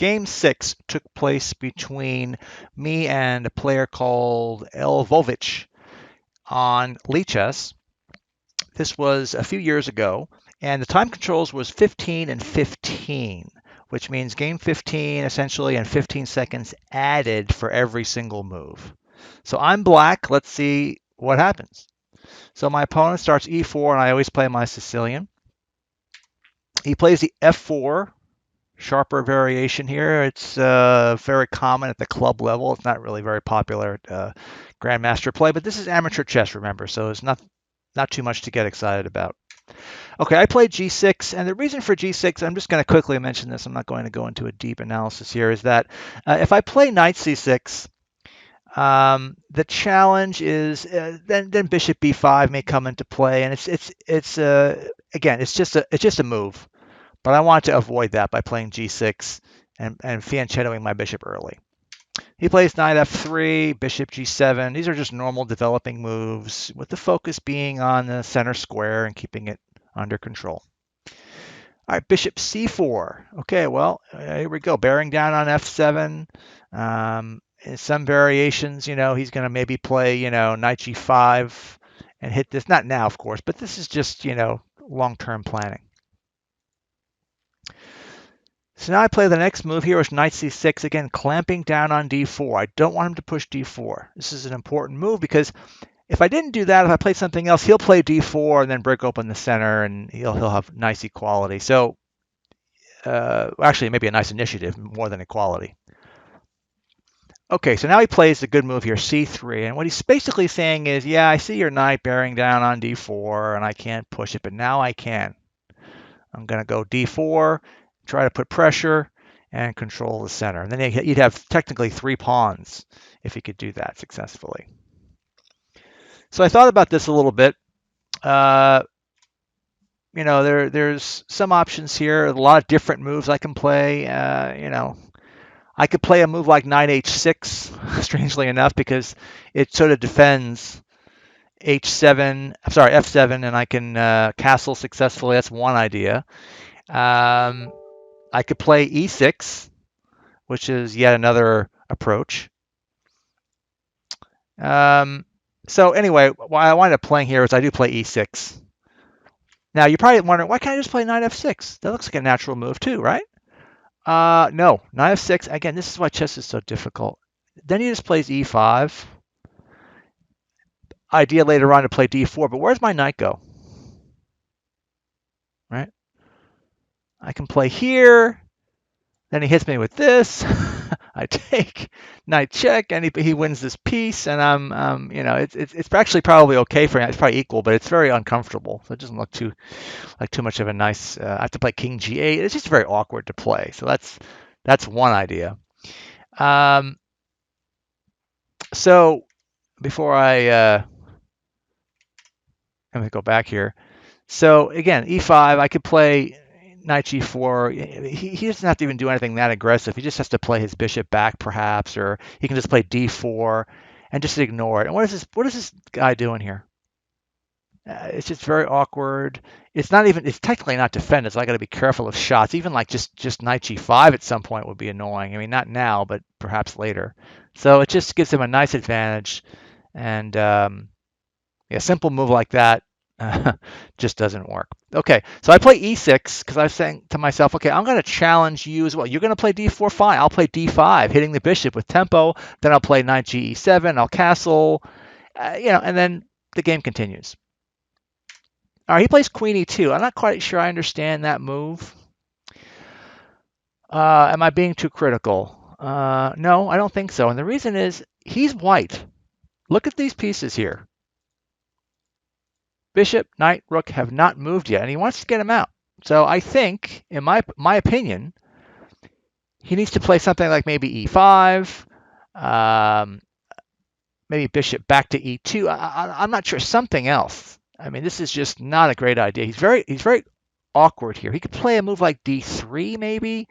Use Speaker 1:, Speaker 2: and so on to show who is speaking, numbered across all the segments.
Speaker 1: Game 6 took place between me and a player called Lvovich on LiChess. This was a few years ago, and the time controls was 15 and 15, which means game 15 essentially and 15 seconds added for every single move. So I'm black. Let's see what happens. So my opponent starts e4, and I always play my Sicilian. He plays the f4, sharper variation here. It's very common at the club level. It's not really very popular at grandmaster play, but this is amateur chess, remember, so it's not too much to get excited about. Okay, I played g6, and the reason for g6, I'm just going to quickly mention this, I'm not going to go into a deep analysis here, is that if I play knight c6, the challenge is then bishop b5 may come into play, and it's again, it's just a move, but I want to avoid that by playing g6 and fianchettoing my bishop early. He plays knight f3, bishop g7. These are just normal developing moves, with the focus being on the center square and keeping it under control. All right, bishop c4. Okay, well, here we go. Bearing down on f7. In some variations, he's going to maybe play, knight g5 and hit this. Not now, of course, but this is just, long-term planning. So now I play the next move here, which is knight c6, again, clamping down on d4. I don't want him to push d4. This is an important move because if I didn't do that, if I played something else, he'll play d4 and then break open the center, and he'll have nice equality. So actually, maybe a nice initiative more than equality. Okay, so now he plays a good move here, c3. And what he's basically saying is, yeah, I see your knight bearing down on d4, and I can't push it, but now I can. I'm going to go d4, try to put pressure, and control the center. And then you'd have technically 3 pawns if he could do that successfully. So I thought about this a little bit. There's some options here, a lot of different moves I can play. I could play a move like knight h6, strangely enough, because it sort of defends f7, and I can castle successfully. That's one idea. I could play e6, which is yet another approach. So anyway, what I wind up playing here is I do play e6. Now, you're probably wondering, why can't I just play knight f6? That looks like a natural move too, right? No, knight f6. Again, this is why chess is so difficult. Then he just plays e5. Idea later on to play d4, but where's my knight go? Right? I can play here. Then he hits me with this. I take knight check, and he wins this piece, and it's actually probably okay for him. It's probably equal, but it's very uncomfortable. So it doesn't look too much of a nice. I have to play king g8. It's just very awkward to play. So that's one idea. So before I'm going to go back here. So again, e5. I could play knight g4. He doesn't have to even do anything that aggressive. He just has to play his bishop back, perhaps, or he can just play d4 and just ignore it. And what is this guy doing here? It's just very awkward. It's technically not defended, so I got to be careful of shots. Even like just knight g5 at some point would be annoying. I mean, not now, but perhaps later. So it just gives him a nice advantage, and a simple move like that just doesn't work. Okay, so I play e6 because I was saying to myself, okay, I'm going to challenge you as well. You're going to play d4, fine. I'll play d5, hitting the bishop with tempo. Then I'll play knight ge7. I'll castle, and then the game continues. All right, he plays queen e2. I'm not quite sure I understand that move. Am I being too critical? No, I don't think so. And the reason is he's white. Look at these pieces here. Bishop, knight, rook have not moved yet, and he wants to get them out. So I think, in my opinion, he needs to play something like maybe e5, maybe bishop back to e2. I'm not sure, something else. I mean, this is just not a great idea. He's very awkward here. He could play a move like d3 maybe,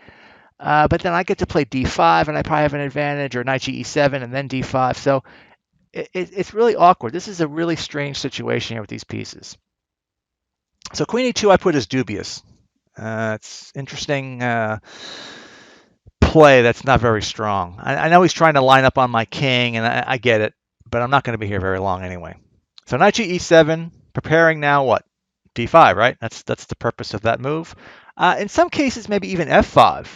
Speaker 1: but then I get to play d5, and I probably have an advantage, or knight ge7 and then d5. So it's really awkward. This is a really strange situation here with these pieces. So queen e2 I put as dubious. It's interesting play that's not very strong. I know he's trying to line up on my king, and I get it, but I'm not going to be here very long anyway. So knight e7, preparing now what? d5, right? That's the purpose of that move. In some cases, maybe even f5,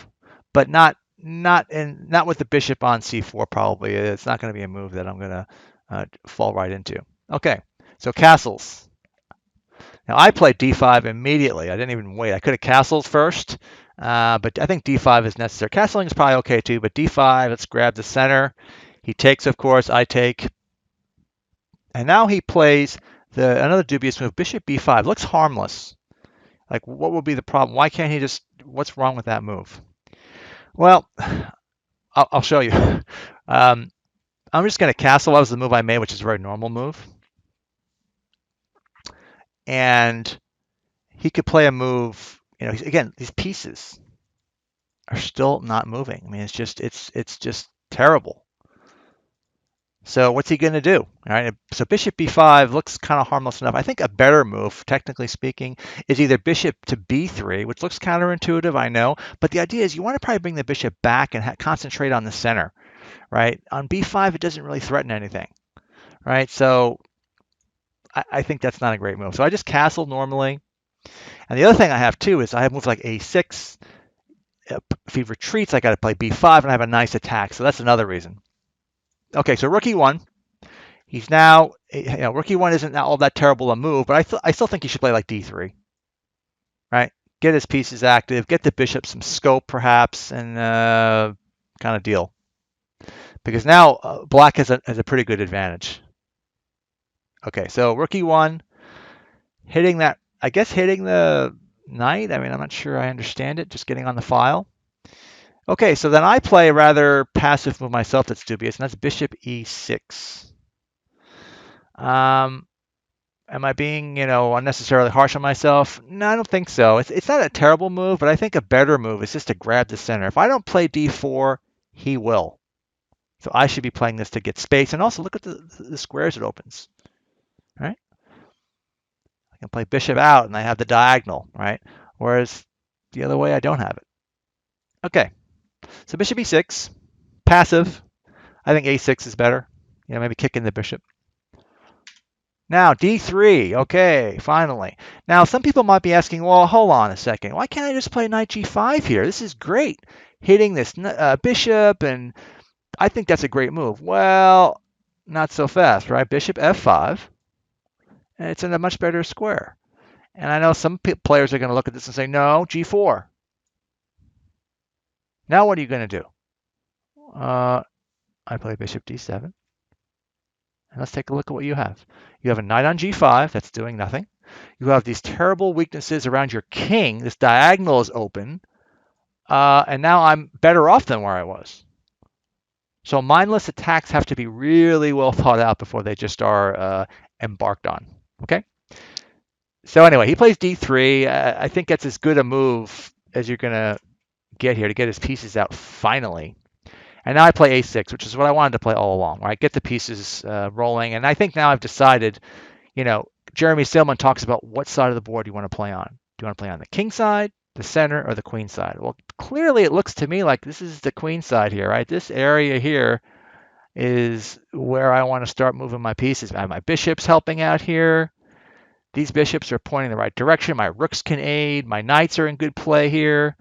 Speaker 1: but not with the bishop on c4. Probably it's not going to be a move that I'm going to fall right into. Okay, so castles. Now I played d5 immediately. I didn't even wait. I could have castled first, but I think d5 is necessary. Castling is probably okay too, but d5, let's grab the center. He takes, of course, I take. And now he plays another dubious move, bishop b5. Looks harmless. Like, what would be the problem? Why can't he just, what's wrong with that move? Well, I'll show you. I'm just going to castle. That was the move I made, which is a very normal move. And he could play a move, again, these pieces are still not moving. I mean, it's just terrible. So what's he going to do? All right. So bishop b5 looks kind of harmless enough. I think a better move, technically speaking, is either bishop to b3, which looks counterintuitive, I know. But the idea is you want to probably bring the bishop back and concentrate on the center, right? On b5, it doesn't really threaten anything, right? So I think that's not a great move. So I just castle normally. And the other thing I have too is I have moves like a6. If he retreats, I got to play b5 and I have a nice attack. So that's another reason. Okay, so rook e1. He's now, rook e1 isn't all that terrible a move, but I still think he should play like d3, right? Get his pieces active, get the bishop some scope perhaps, and kind of deal. Because now black has a pretty good advantage. Okay, so rook e1, hitting that, I guess hitting the knight. I mean, I'm not sure I understand it, just getting on the file. Okay, so then I play a rather passive move myself that's dubious, and that's bishop e6. Am I being, unnecessarily harsh on myself? No, I don't think so. It's not a terrible move, but I think a better move is just to grab the center. If I don't play d4, he will. So I should be playing this to get space, and also look at the squares it opens, right? I can play bishop out, and I have the diagonal, right? Whereas the other way, I don't have it. Okay. So bishop e6, passive. I think a6 is better. Maybe kicking the bishop. Now d3. Okay, finally. Now some people might be asking, well, hold on a second. Why can't I just play knight g5 here? This is great. Hitting this bishop, and I think that's a great move. Well, not so fast, right? Bishop f5. And it's in a much better square. And I know some players are going to look at this and say, no, g4. Now what are you going to do? I play bishop d7. And let's take a look at what you have. You have a knight on g5. That's doing nothing. You have these terrible weaknesses around your king. This diagonal is open. And now I'm better off than where I was. So mindless attacks have to be really well thought out before they just are embarked on. Okay? So anyway, he plays d3. I think that's as good a move as you're going to get here to get his pieces out finally. And now I play a6, which is what I wanted to play all along, right? Get the pieces rolling. And I think now I've decided, Jeremy Stillman talks about what side of the board you want to play on. Do you want to play on the king side, the center, or the queen side? Well, clearly it looks to me like this is the queen side here, right? This area here is where I want to start moving my pieces. I have my bishops helping out here. These bishops are pointing the right direction. My rooks can aid. My knights are in good play here.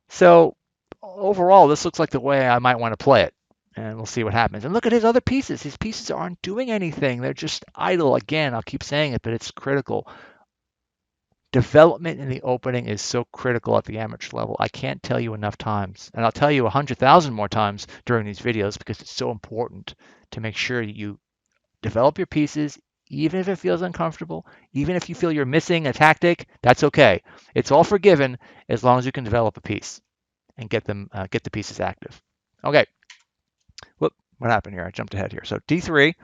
Speaker 1: So overall, this looks like the way I might want to play it. And we'll see what happens. And look at his other pieces. His pieces aren't doing anything. They're just idle. Again, I'll keep saying it, but it's critical. Development in the opening is so critical at the amateur level. I can't tell you enough times. And I'll tell you 100,000 more times during these videos because it's so important to make sure you develop your pieces, even if it feels uncomfortable, even if you feel you're missing a tactic, that's okay. It's all forgiven as long as you can develop a piece and get the pieces active. Okay. Whoop, what happened here? I jumped ahead here. So d3,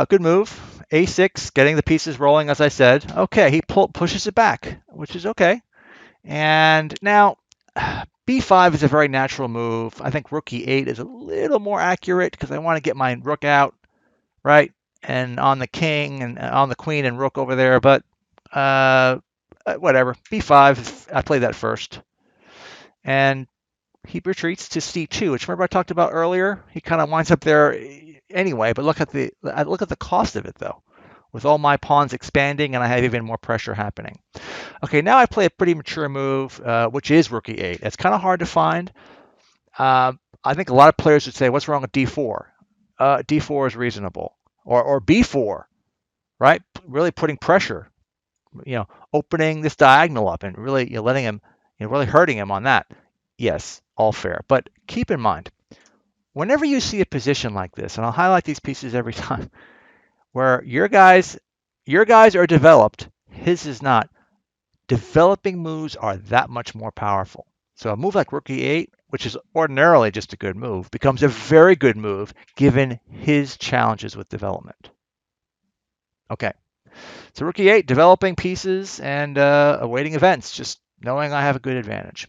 Speaker 1: good move. a6, getting the pieces rolling, as I said. Okay, he pushes it back, which is okay. And now b5 is a very natural move. I think rook e8 is a little more accurate because I want to get my rook out, right? And on the king and on the queen and rook over there. But whatever. b5, I play that first. And he retreats to c2, which remember I talked about earlier. He kind of winds up there anyway. But look at the cost of it though, with all my pawns expanding and I have even more pressure happening. Okay, now I play a pretty mature move, which is rook e8. It's kind of hard to find. I think a lot of players would say, "What's wrong with d4?" D4 is reasonable, or b4, right? Really putting pressure, opening this diagonal up and really letting him, really hurting him on that. Yes, all fair. But keep in mind, whenever you see a position like this, and I'll highlight these pieces every time, where your guys are developed, his is not. Developing moves are that much more powerful. So a move like rook e8, which is ordinarily just a good move, becomes a very good move given his challenges with development. Okay, so rook e8, developing pieces and awaiting events, just knowing I have a good advantage.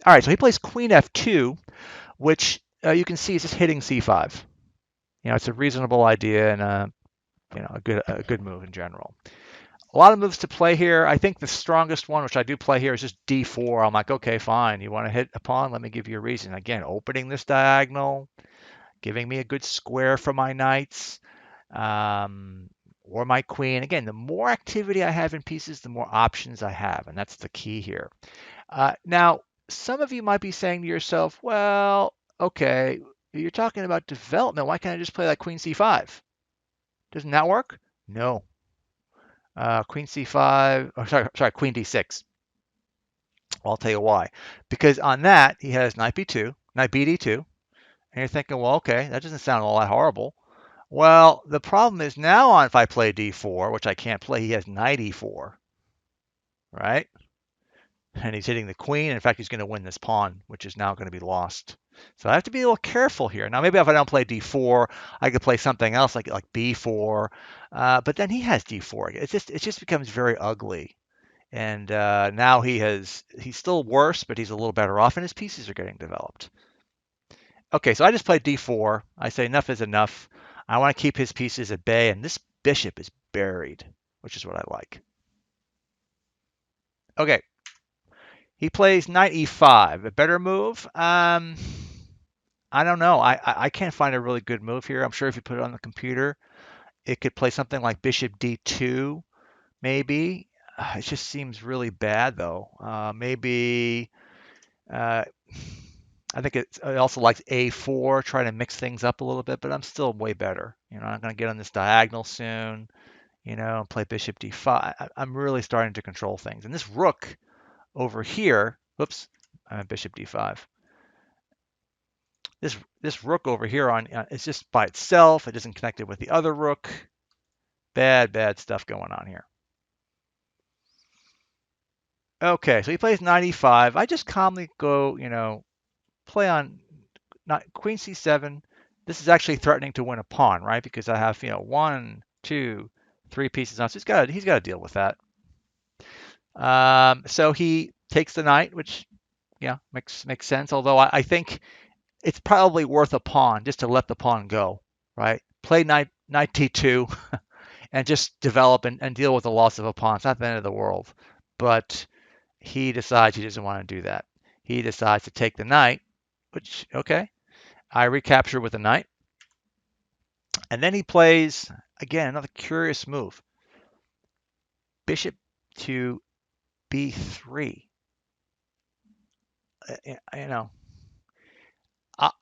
Speaker 1: All right, so he plays queen f2, which you can see is just hitting c5. It's a reasonable idea and a good move in general. A lot of moves to play here. I think the strongest one, which I do play here, is just d4. I'm like, okay, fine. You want to hit a pawn? Let me give you a reason. Again, opening this diagonal, giving me a good square for my knights, or my queen. Again, the more activity I have in pieces, the more options I have, and that's the key here. Now, some of you might be saying to yourself, well, okay, you're talking about development. Why can't I just play like queen c5? Doesn't that work? No. Queen c5, or sorry, queen d6. Well, I'll tell you why. Because on that, he has knight b2, knight bd2, and you're thinking, well, okay, that doesn't sound all that horrible. Well, the problem is now if I play d4, which I can't play, he has knight e4, right? And he's hitting the queen. In fact, he's going to win this pawn, which is now going to be lost. So I have to be a little careful here. Now, maybe if I don't play d4, I could play something else like b4. But then he has d4. It just becomes very ugly. And now he's still worse, but he's a little better off, and his pieces are getting developed. Okay, so I just played d4. I say enough is enough. I want to keep his pieces at bay, and this bishop is buried, which is what I like. Okay, he plays knight e5. A better move? I don't know. I can't find a really good move here. I'm sure if you put it on the computer, it could play something like bishop d2, maybe. It just seems really bad, though. Maybe I think it also likes a4, try to mix things up a little bit, but I'm still way better. I'm going to get on this diagonal soon, and play bishop d5. I'm really starting to control things. And this rook over here, whoops, I'm at bishop d5. This rook over here it's just by itself. It isn't connected with the other rook. Bad stuff going on here. Okay, so he plays knight e5. I just calmly go, play on queen c7. This is actually threatening to win a pawn, right? Because I have, 1, 2, 3 pieces on. So he's got to deal with that. So he takes the knight, which, makes sense. Although I think it's probably worth a pawn just to let the pawn go, right? Play knight t2 and just develop and deal with the loss of a pawn. It's not the end of the world. But he decides he doesn't want to do that. He decides to take the knight, which, okay, I recapture with the knight. And then he plays, again, another curious move. Bishop to b3.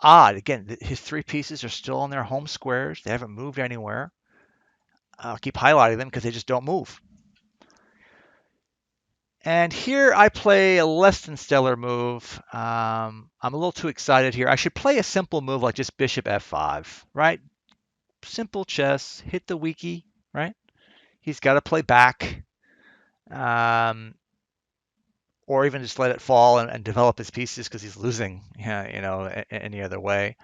Speaker 1: Odd. Again, his 3 pieces are still on their home squares. They haven't moved anywhere. I'll keep highlighting them because they just don't move. And here I play a less than stellar move. I'm a little too excited here. I should play a simple move like just bishop f5, right? Simple chess, hit the weakie, right? He's got to play back, or even just let it fall and develop his pieces because he's losing, any other way.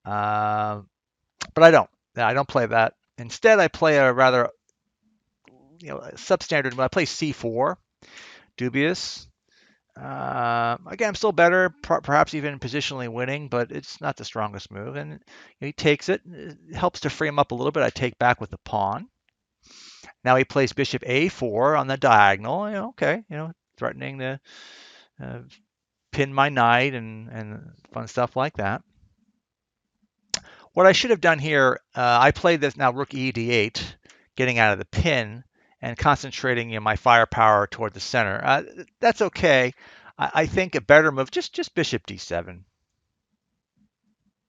Speaker 1: But I don't. I don't play that. Instead, I play a rather, substandard move. I play c4, dubious. Again, I'm still better, perhaps even positionally winning, but it's not the strongest move. And he takes it. It helps to free him up a little bit. I take back with the pawn. Now he plays bishop a4 on the diagonal. Okay, threatening to pin my knight and fun stuff like that. What I should have done here, I played this now rook e d8, getting out of the pin and concentrating my firepower toward the center. That's okay. I think a better move, just bishop d7.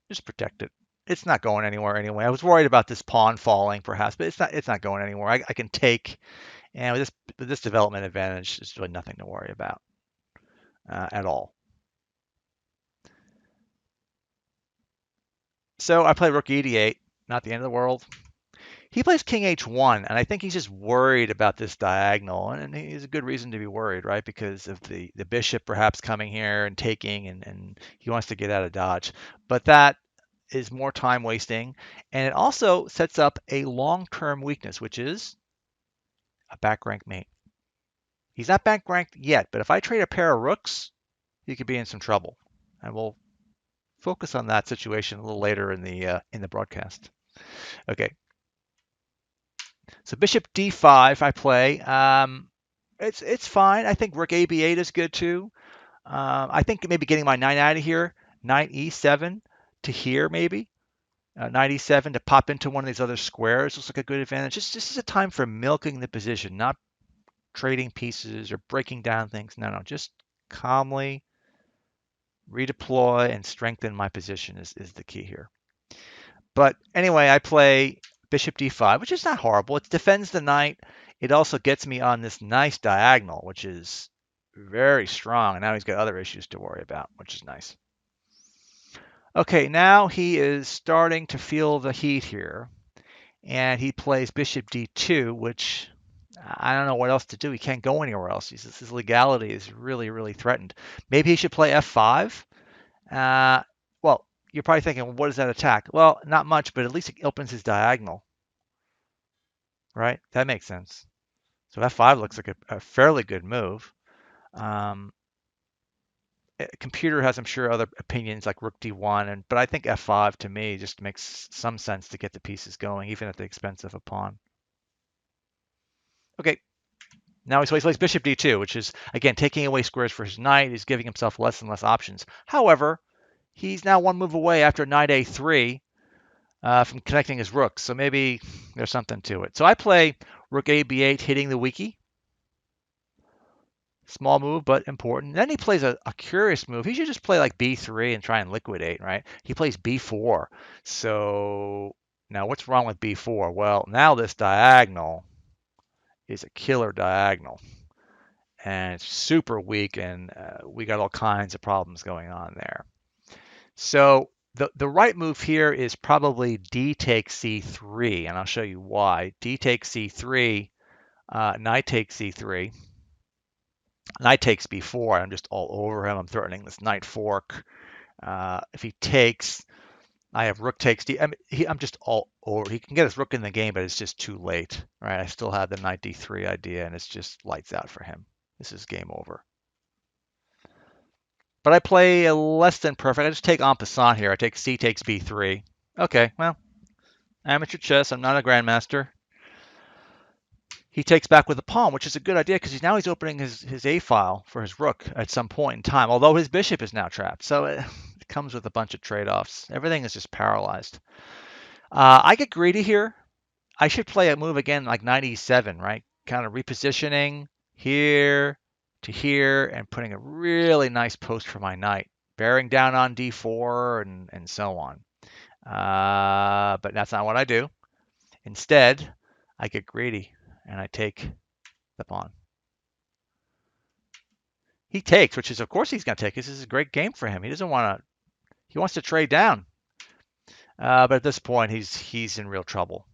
Speaker 1: Just protect it. It's not going anywhere anyway. I was worried about this pawn falling perhaps, but it's not going anywhere. I can take, and with this development advantage, there's really nothing to worry about at all. So I play rook e8, not the end of the world. He plays king h1, and I think he's just worried about this diagonal, and he has a good reason to be worried, right? Because of the bishop perhaps coming here and taking, and he wants to get out of dodge. But that is more time wasting, and it also sets up a long-term weakness, which is a back rank mate. He's not back ranked yet, but if I trade a pair of rooks, he could be in some trouble, and we'll focus on that situation a little later in the broadcast. Okay, so bishop d5 I play. It's fine. I think rook ab8 is good too. I think maybe getting my knight out of here, knight e7 to here maybe. Knight e7 to pop into one of these other squares looks like a good advantage. This is a time for milking the position, not trading pieces or breaking down things. No, just calmly redeploy and strengthen my position is the key here. But anyway, I play bishop d5, which is not horrible. It defends the knight. It also gets me on this nice diagonal, which is very strong. And now he's got other issues to worry about, which is nice. Okay, now he is starting to feel the heat here. And he plays bishop d2, which I don't know what else to do. He can't go anywhere else. His legality is really, really threatened. Maybe he should play f5. Well, you're probably thinking, well, what is that attack? Well, not much, but at least it opens his diagonal, right? That makes sense. So f5 looks like a fairly good move. Computer has, I'm sure, other opinions like rook d1, but I think f5 to me just makes some sense to get the pieces going, even at the expense of a pawn. Okay, now he plays bishop d2, which is, again, taking away squares for his knight. He's giving himself less and less options. However, he's now one move away after knight a3 from connecting his rooks, so maybe there's something to it. So I play rook ab8, hitting the weakie. Small move, but important. Then he plays a curious move. He should just play like b3 and try and liquidate, right? He plays b4. So now what's wrong with b4? Well, now this diagonal is a killer diagonal. And it's super weak, and we got all kinds of problems going on there. So the right move here is probably d takes c3, and I'll show you why. D takes c3, knight takes c3. Knight takes b4. I'm just all over him. I'm threatening this knight fork. If he takes, I have rook takes d. I'm just all over. He can get his rook in the game, but it's just too late, right? I still have the knight d3 idea, and it's just lights out for him. This is game over. But I play a less than perfect. I just take en passant here. I take c takes b3. Okay, well, amateur chess. I'm not a grandmaster. He takes back with a pawn, which is a good idea because he's opening his a file for his rook at some point in time, although his bishop is now trapped. So it comes with a bunch of trade-offs. Everything is just paralyzed. I get greedy here. I should play a move again like knight e7, right? Kind of repositioning here to here and putting a really nice post for my knight, bearing down on d4 and so on. But that's not what I do. Instead, I get greedy and I take the pawn. He takes, which is, of course, he's going to take. This is a great game for him. He doesn't want to. He wants to trade down. But at this point, he's in real trouble,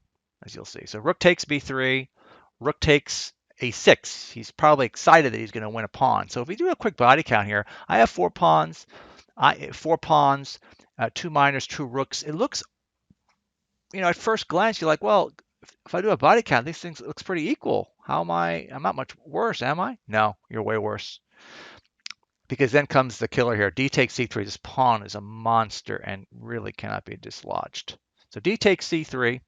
Speaker 1: as you'll see. So rook takes b3, rook takes a6. He's probably excited that he's going to win a pawn. So if we do a quick body count here, I have 4 pawns, 2 minors, 2 rooks. It looks, at first glance, you're like, well, if I do a body count, these things looks pretty equal. How am I? I'm not much worse, am I? No, you're way worse. Because then comes the killer here. D takes c3. This pawn is a monster and really cannot be dislodged. So D takes c3.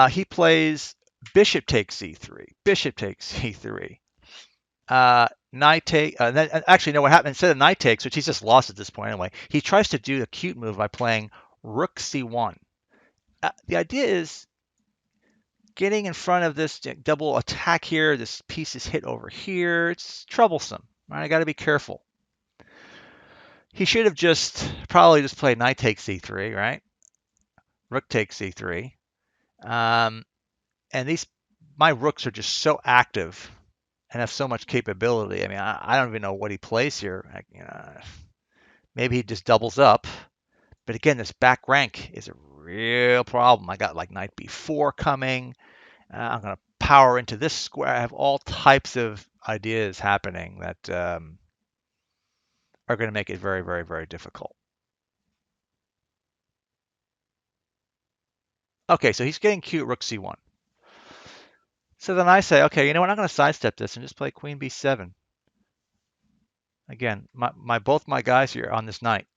Speaker 1: He plays bishop takes c3. Bishop takes c3. knight take. Actually, no. What happened instead of knight takes, which he's just lost at this point anyway, he tries to do a cute move by playing rook c1. The idea is getting in front of this double attack here. This piece is hit over here. It's troublesome. Right? I got to be careful. He should have probably just played knight takes c3, right? Rook takes c3. And my rooks are just so active and have so much capability. I mean, I don't even know what he plays here. Maybe he just doubles up. But again, this back rank is a real problem. I got like knight b4 coming. I'm going to power into this square. I have all types of ideas happening that are going to make it very, very, very difficult. Okay, so he's getting cute rook c1. So then I say, okay, you know what? I'm going to sidestep this and just play queen b7. Again, both my guys here on this knight.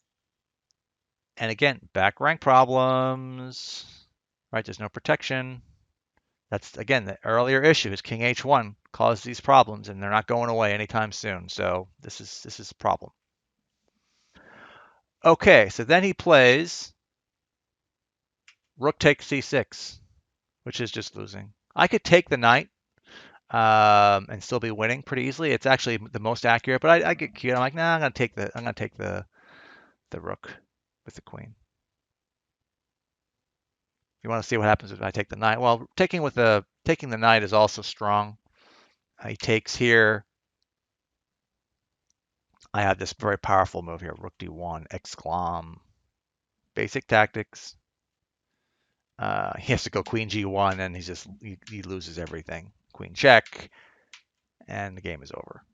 Speaker 1: And again, back rank problems, right? There's no protection. That's, again, the earlier issue is king h1 caused these problems, and they're not going away anytime soon. So this is a problem. Okay, so then he plays rook takes c6, which is just losing. I could take the knight and still be winning pretty easily. It's actually the most accurate, but I get cute. I'm like, nah, I'm gonna take the rook with the queen. You want to see what happens if I take the knight? Well, taking the knight is also strong. He takes here. I have this very powerful move here, rook d1, exclam. Basic tactics. He has to go queen g1, and he loses everything. Queen check, and the game is over.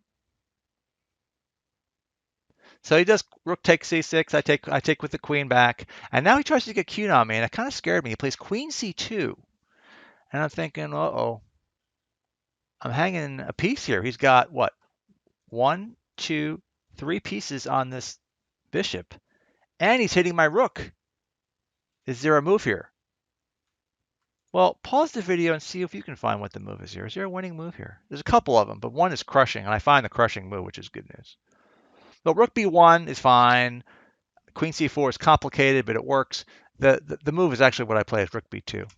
Speaker 1: So he does rook takes c6. I take with the queen back, and now he tries to get cute on me, and it kind of scared me. He plays queen c2, and I'm thinking, uh-oh, I'm hanging a piece here. He's got what? 1, 2, 3 pieces on this bishop, and he's hitting my rook. Is there a move here? Well, pause the video and see if you can find what the move is here. Is there a winning move here? There's a couple of them, but one is crushing, and I find the crushing move, which is good news. So rook b1 is fine. Queen c4 is complicated, but it works. The move is actually what I play as rook b2.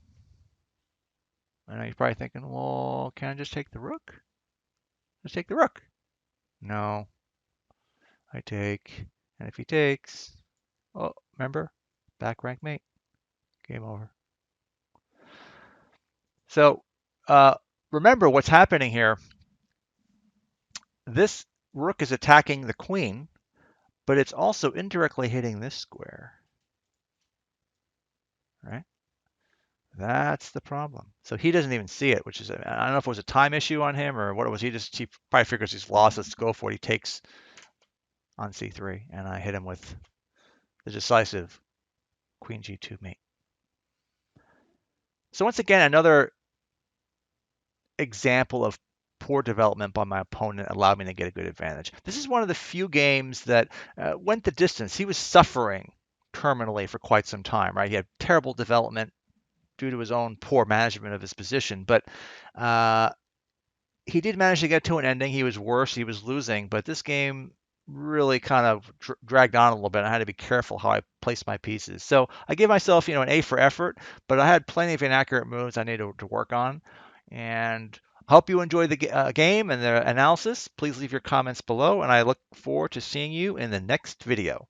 Speaker 1: I know you're probably thinking, well, can I just take the rook? Just take the rook. No. I take, and if he takes, oh, remember? Back rank mate. Game over. So remember what's happening here. This rook is attacking the queen, but it's also indirectly hitting this square. Right? That's the problem. So he doesn't even see it, which is, I don't know if it was a time issue on him or what it was. He probably figures he's lost. Let's go for it. He takes on c3, and I hit him with the decisive queen g2 mate. So once again, another example of poor development by my opponent allowed me to get a good advantage. This is one of the few games that went the distance. He was suffering terminally for quite some time, right? He had terrible development due to his own poor management of his position, but he did manage to get to an ending. He was worse. He was losing, but this game really kind of dragged on a little bit. I had to be careful how I placed my pieces. So I gave myself, an A for effort, but I had plenty of inaccurate moves I needed to work on. And I hope you enjoyed the game and the analysis. Please leave your comments below, and I look forward to seeing you in the next video.